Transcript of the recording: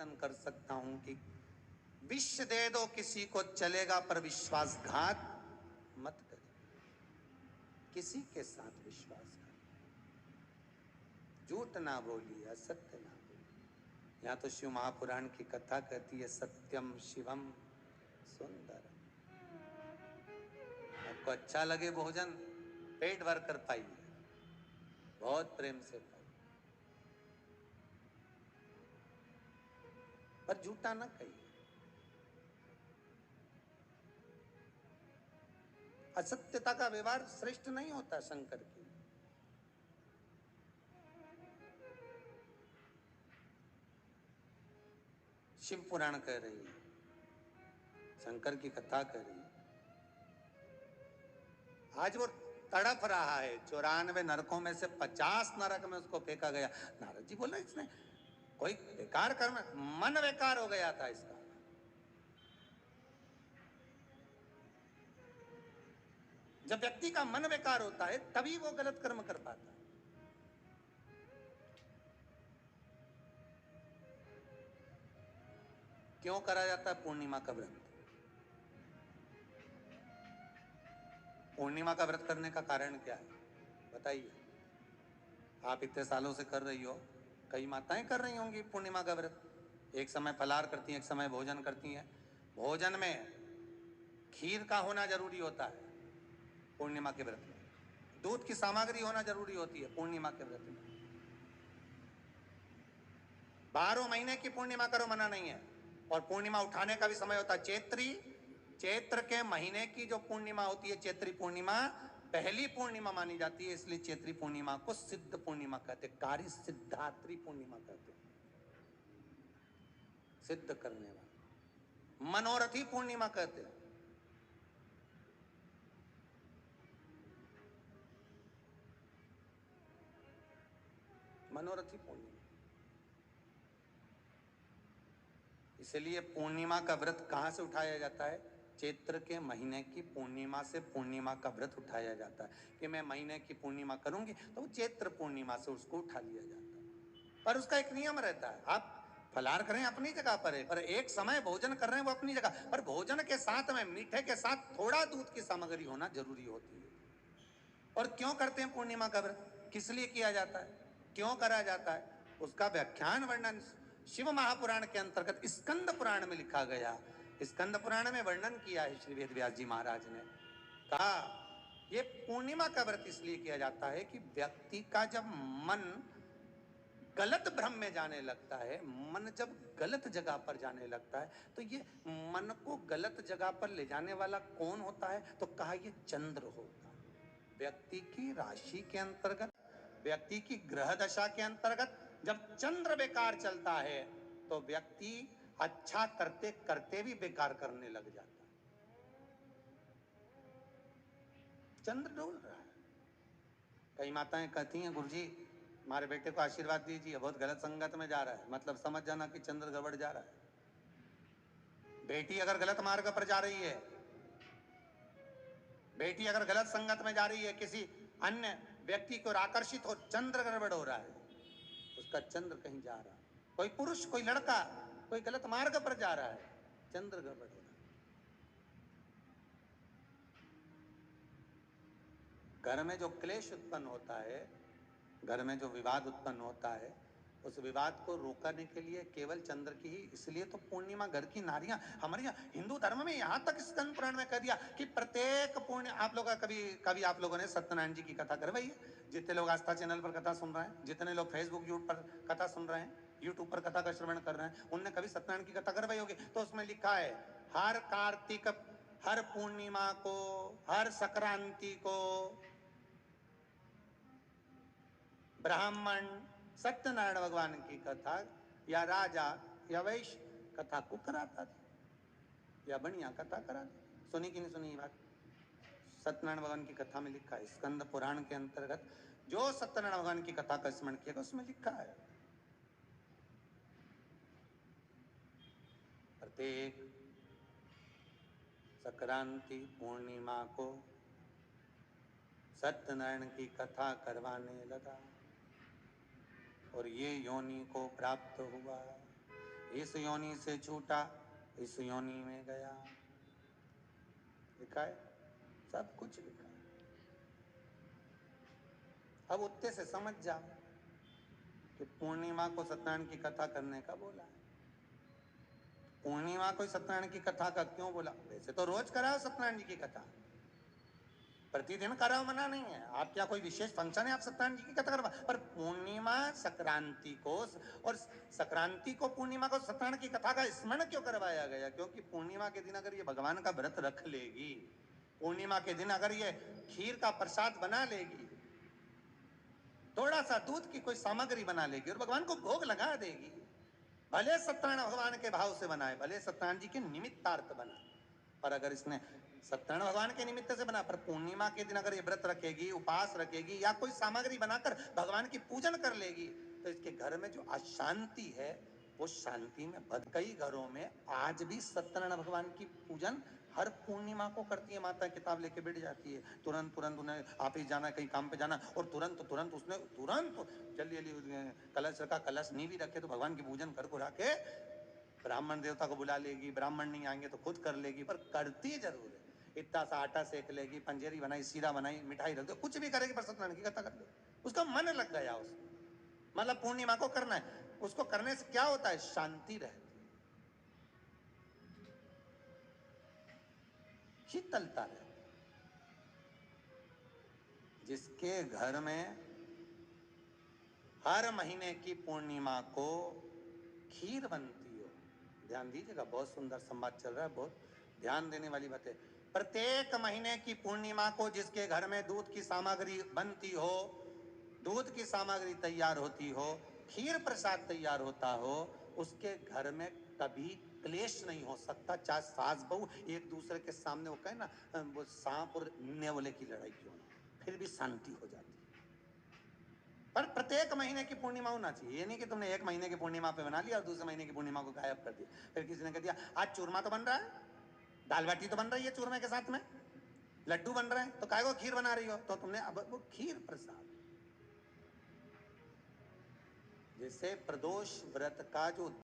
निवेदन कर सकता हूं कि विष दे दो किसी को चलेगा, पर विश्वासघात मत करिए। किसी के साथ विश्वासघात, झूठ ना बोलिए, असत्य ना बोलिए। यहाँ तो शिव महापुराण की कथा कहती है, सत्यम शिवम सुंदर। आपको अच्छा लगे भोजन, पेट भर कर पाइए, बहुत प्रेम से पाइए, पर झूठा ना कहिए। असत्यता का व्यवहार श्रेष्ठ नहीं होता शंकर की। शिव पुराण कह रही है, शंकर की कथा कह रही है। आज वो तड़प रहा है, 94 नरकों में से 50 नरक में उसको फेंका गया। नारद जी बोले इसने कोई बेकार कर्म, मन बेकार हो गया था इसका। जब व्यक्ति का मन बेकार होता है तभी वो गलत कर्म कर पाता है। क्यों करा जाता है पूर्णिमा का व्रत? पूर्णिमा का व्रत करने का कारण क्या है बताइए? आप इतने सालों से कर रही हो, कई माताएं कर रही होंगी पूर्णिमा का व्रत। एक समय फलाहार करती हैं, एक समय भोजन करती हैं। भोजन में खीर का होना जरूरी होता है पूर्णिमा के व्रत में, दूध की सामग्री होना जरूरी होती है पूर्णिमा के व्रत में। 12 महीने की पूर्णिमा करो, मना नहीं है। और पूर्णिमा उठाने का भी समय होता है चैत्री, चैत्र के महीने की जो पूर्णिमा होती है, चैत्री पूर्णिमा पहली पूर्णिमा मानी जाती है, इसलिए चैत्री पूर्णिमा को सिद्ध पूर्णिमा कहते, कार्य सिद्धात्री पूर्णिमा कहते, सिद्ध करने वाला, मनोरथी पूर्णिमा कहते हैं। मनोरथी पूर्णिमा। इसलिए पूर्णिमा का व्रत कहां से उठाया जाता है? चैत्र के महीने की पूर्णिमा से पूर्णिमा का व्रत उठाया जाता है कि मैं महीने की पूर्णिमा करूंगी, तो वो चैत्र पूर्णिमा से उसको उठा लिया जाता है। पर उसका एक नियम रहता है, आप फलाहार करें अपनी जगह पर है, पर एक समय भोजन कर रहे हैं वो अपनी जगह पर, भोजन के साथ में मीठे के साथ थोड़ा दूध की सामग्री होना जरूरी होती है। और क्यों करते हैं पूर्णिमा का व्रत, किस लिए किया जाता है, क्यों करा जाता है, उसका व्याख्यान वर्णन शिव महापुराण के अंतर्गत स्कंद पुराण में लिखा गया। स्कंद पुराण में वर्णन किया है श्री वेदव्यास जी महाराज ने, कहा ये पूर्णिमा का व्रत इसलिए किया जाता है कि व्यक्ति का जब मन गलत भ्रम में जाने लगता है, मन जब गलत जगह पर जाने लगता है, तो ये मन को गलत जगह पर ले जाने वाला कौन होता है? तो कहा ये चंद्र होता है। व्यक्ति की राशि के अंतर्गत, व्यक्ति की ग्रह दशा के अंतर्गत जब चंद्र बेकार चलता है तो व्यक्ति अच्छा करते करते भी बेकार करने लग जाता है। चंद्र डोल रहा है। कई माताएं कहती हैं गुरुजी हमारे बेटे को आशीर्वाद दीजिए, बहुत गलत संगत में जा रहा है, मतलब समझ जाना कि चंद्र गड़बड़ जा रहा है। बेटी अगर गलत मार्ग पर जा रही है, बेटी अगर गलत संगत में जा रही है, किसी अन्य व्यक्ति को आकर्षित हो, चंद्र गड़बड़ हो रहा है, उसका चंद्र कहीं जा रहा है। कोई पुरुष, कोई लड़का कोई गलत मार्ग पर जा रहा है, चंद्र गड़बड़ हो रहा है। घर में जो क्लेश उत्पन्न होता है, घर में जो विवाद उत्पन्न होता है, उस विवाद को रोकने के लिए केवल चंद्र की ही, इसलिए तो पूर्णिमा घर की नारियां, हमारे यहाँ हिंदू धर्म में यहां तक स्कंद पुराण में कह दिया कि प्रत्येक पुण्य, आप लोग कभी कभी आप लोगों ने सत्यनारायण जी की कथा करवाई है? जितने लोग आस्था चैनल पर कथा सुन रहे हैं, जितने लोग फेसबुक यूट्यूब पर कथा सुन रहे हैं, यूट्यूब पर कथा का श्रवण कर रहे हैं, उनने कभी सत्यनारायण की कथा करवाई होगी। तो उसमें लिखा है हर कार्तिक, हर पूर्णिमा को, हर संक्रांति को ब्राह्मण सत्यनारायण भगवान की कथा या राजा या वैश्य कथा को कराता था, या बढ़िया कथा कराता। सुनी कि नहीं सुनी ये बात? सत्यनारायण भगवान की कथा में लिखा है, स्कंद पुराण के अंतर्गत जो सत्यनारायण भगवान की कथा का स्मरण किया उसमें लिखा है प्रत्येक संक्रांति पूर्णिमा को सत्यनारायण की कथा करवाने लगा और ये योनि को प्राप्त हुआ। इस योनि से छूटा, इस योनि में गया। लिखा है, सब कुछ लिखा है। अब उत्ते से समझ जाओ कि पूर्णिमा को सत्यनारायण की कथा करने का बोला है। पूर्णिमा को सत्यनारायण की कथा का क्यों बोला? वैसे तो रोज कराओ सत्यनारायण जी की कथा, प्रतिदिन कराओ, मना नहीं है। आप क्या कोई विशेष फंक्शन है आप सत्यनारायण जी की कथा करवा, पर पूर्णिमा संक्रांति को और संक्रांति को पूर्णिमा को सत्यनारायण की कथा का स्मरण क्यों करवाया गया? क्योंकि पूर्णिमा के दिन अगर ये भगवान का व्रत रख लेगी, पूर्णिमा के दिन अगर ये खीर का प्रसाद बना लेगी, थोड़ा सा दूध की कोई सामग्री बना लेगी और भगवान को भोग लगा देगी, भले सत्यनारायण भगवान के भाव से बनाए, भले सत्यनारायण जी के निमित्तार्थ बनाए, पर अगर इसने सत्यनारायण भगवान के निमित्त से बना, पर पूर्णिमा के दिन अगर ये व्रत रखेगी, उपास रखेगी या कोई सामग्री बनाकर भगवान की पूजन कर लेगी, तो इसके घर में जो अशांति है वो शांति में बद। कई घरों में आज भी सत्यनारायण भगवान की पूजन हर पूर्णिमा को करती है। माता किताब लेके बैठ जाती है, तुरंत तुरंत उन्हें ऑफिस जाना, कहीं काम पे जाना, और तुरंत तुरंत उसने तुरंत जल्दी जल्दी कलश रखा, कलश नहीं भी रखे तो भगवान की पूजन कर को रखे, ब्राह्मण देवता को बुला लेगी, ब्राह्मण नहीं आएंगे तो खुद कर लेगी, पर करती जरूर है। इतना सा आटा सेक लेगी, पंजेरी बनाई, सीरा बनाई, मिठाई रख दो, कुछ भी करेगी, पर सत्यनारायण की कथा कर दो। उसका मन लग गया उसमें, मतलब पूर्णिमा को करना है। उसको करने से क्या होता है? शांति रहती है, शीतलता रहती है। जिसके घर में हर महीने की पूर्णिमा को खीर बनती हो, ध्यान दीजिएगा, बहुत सुंदर संवाद चल रहा है, बहुत ध्यान देने वाली बात है। प्रत्येक महीने की पूर्णिमा को जिसके घर में दूध की सामग्री बनती हो, दूध की सामग्री तैयार होती हो, खीर प्रसाद तैयार होता हो, उसके घर में कभी क्लेश नहीं हो सकता। चाहे सास बहू एक दूसरे के सामने वो कहे ना, वो सांप और नेवले की लड़ाई क्यों ना, फिर भी शांति हो जाती है। पर प्रत्येक महीने की पूर्णिमा होना चाहिए। ये नहीं कि तुमने एक महीने की पूर्णिमा पे बना लिया और दूसरे महीने की पूर्णिमा को गायब कर दिया। फिर किसी ने कह दिया आज चूरमा तो बन रहा है, दाल बाटी तो बन रही है चूरमे के साथ में, लड्डू बन रहे हैं, तो काय को खीर बना रही हो? तो तुमने अब वो खीर प्रसाद, जैसे प्रदोष व्रत का जो